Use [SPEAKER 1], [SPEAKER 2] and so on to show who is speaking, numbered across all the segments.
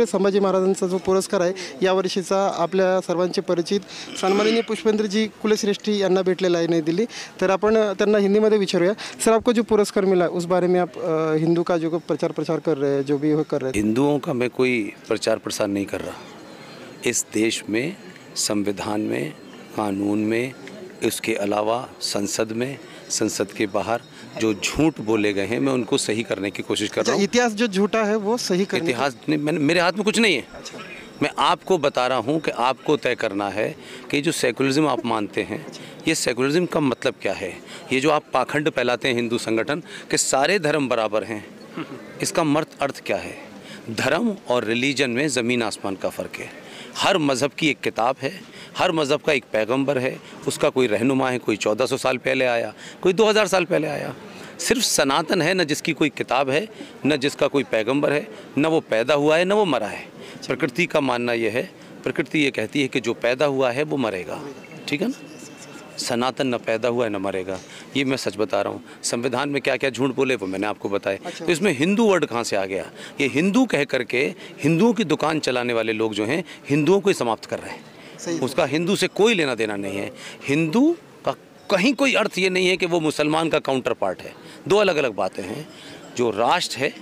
[SPEAKER 1] छत्रपती संभाजी महाराजांचा जो पुरस्कार आहे यावर्षीचा आपल्या सर्वांचे परिचित सन्माननीय पुष्पेंद्रजी कुलश्रेष्ठी यांना भेटलेला आहे नई दिल्ली। तर आपण त्यांना हिंदी में विचारूया, सर आपको जो पुरस्कार मिला उस बारे में आप हिंदू का जो प्रचार प्रसार कर रहे हैं, जो भी वो कर रहे हैं।
[SPEAKER 2] हिंदुओं का मैं कोई प्रचार प्रसार नहीं कर रहा। इस देश में संविधान में, कानून में, उसके अलावा संसद में, संसद के बाहर जो झूठ बोले गए हैं मैं उनको सही करने की कोशिश कर रहा हूँ।
[SPEAKER 1] इतिहास जो झूठा है वो सही करने
[SPEAKER 2] इतिहास मेरे हाथ में कुछ नहीं है।
[SPEAKER 1] अच्छा।
[SPEAKER 2] मैं आपको बता रहा हूँ कि आपको तय करना है कि जो सेकुलरिज्म आप मानते हैं ये सेकुलरिज्म का मतलब क्या है। ये जो आप पाखंड फैलाते हैं हिंदू संगठन कि सारे धर्म बराबर हैं, इसका अर्थ क्या है। धर्म और रिलीजन में ज़मीन आसमान का फ़र्क है। हर मज़हब की एक किताब है, हर मज़हब का एक पैगंबर है, उसका कोई रहनुमा है, कोई 1400 साल पहले आया, कोई 2000 साल पहले आया। सिर्फ सनातन है, न जिसकी कोई किताब है, न जिसका कोई पैगंबर है, न वो पैदा हुआ है, न वो मरा है। प्रकृति का मानना यह है, प्रकृति ये कहती है कि जो पैदा हुआ है वो मरेगा, ठीक है ना। सनातन न पैदा हुआ है न मरेगा, ये मैं सच बता रहा हूँ। संविधान में क्या क्या झूठ बोले वो मैंने आपको बताया। तो इसमें हिंदू वर्ड कहाँ से आ गया। ये हिंदू कह करके हिंदुओं की दुकान चलाने वाले लोग जो हैं हिंदुओं को ही समाप्त कर रहे हैं। उसका हिंदू से कोई लेना देना नहीं है। हिंदू का कहीं कोई अर्थ ये नहीं है कि वो मुसलमान का काउंटर पार्ट है। दो अलग अलग बातें हैं। जो राष्ट्र है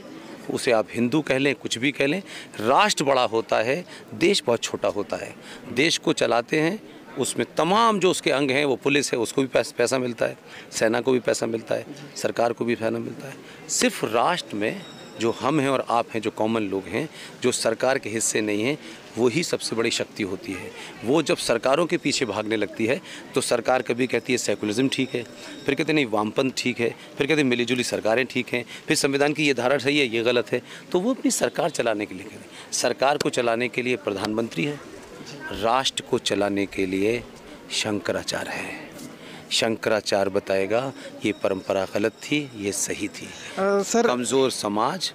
[SPEAKER 2] उसे आप हिंदू कह लें, कुछ भी कह लें, राष्ट्र बड़ा होता है, देश बहुत छोटा होता है। देश को चलाते हैं, उसमें तमाम जो उसके अंग हैं, वो पुलिस है उसको भी पैसा मिलता है, सेना को भी पैसा मिलता है, सरकार को भी पैसा मिलता है। सिर्फ राष्ट्र में जो हम हैं और आप हैं, जो कॉमन लोग हैं, जो सरकार के हिस्से नहीं हैं, वही सबसे बड़ी शक्ति होती है। वो जब सरकारों के पीछे भागने लगती है तो सरकार कभी कहती है सेकुलरिज्म ठीक है, फिर कहते नहीं वामपंथ ठीक है, फिर कहते मिलीजुली सरकारें ठीक हैं, फिर संविधान की ये धारा सही है, ये गलत है। तो वो अपनी सरकार चलाने के लिए कहते हैं। सरकार को चलाने के लिए प्रधानमंत्री है, राष्ट्र को चलाने के लिए शंकराचार्य है। शंकराचार्य बताएगा ये परंपरा गलत थी, ये सही थी।
[SPEAKER 1] सर
[SPEAKER 2] कमज़ोर समाज,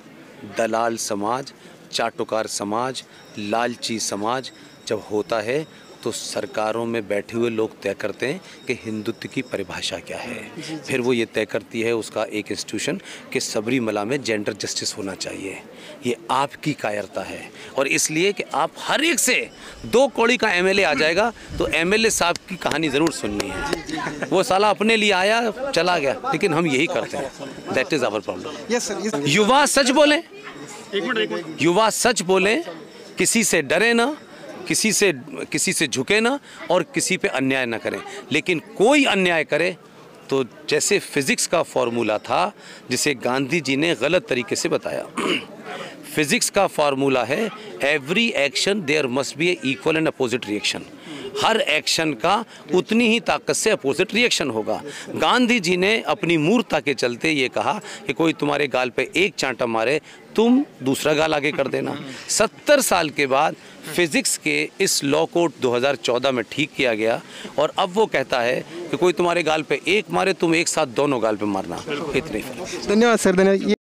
[SPEAKER 2] दलाल समाज, चाटुकार समाज, लालची समाज जब होता है तो सरकारों में बैठे हुए लोग तय करते हैं कि हिंदुत्व की परिभाषा क्या है। फिर वो ये तय करती है उसका एक इंस्टीट्यूशन कि सबरीमला में जेंडर जस्टिस होना चाहिए। ये आपकी कायरता है। और इसलिए कि आप हर एक से 2 कौड़ी का एमएलए आ जाएगा तो एमएलए साहब की कहानी ज़रूर सुननी है। वो साला अपने लिए आया चला गया, लेकिन हम यही करते हैं। That is our problem. युवा सच बोलें, युवा सच बोलें, किसी से डरे ना, किसी से झुके ना और किसी पे अन्याय ना करें। लेकिन कोई अन्याय करे तो जैसे फिज़िक्स का फॉर्मूला था जिसे गांधी जी ने गलत तरीके से बताया। फिज़िक्स का फॉर्मूला है every action there must be a equal and opposite reaction. हर एक्शन का उतनी ही ताकत से अपोजिट रिएक्शन होगा। गांधी जी ने अपनी मूर्खता के चलते ये कहा कि कोई तुम्हारे गाल पे एक चांटा मारे तुम दूसरा गाल आगे कर देना। 70 साल के बाद फिज़िक्स के इस लॉ को 2014 में ठीक किया गया और अब वो कहता है कि कोई तुम्हारे गाल पे एक मारे तुम एक साथ दोनों गाल पे मारना। इतने।
[SPEAKER 1] धन्यवाद सर, धन्यवाद।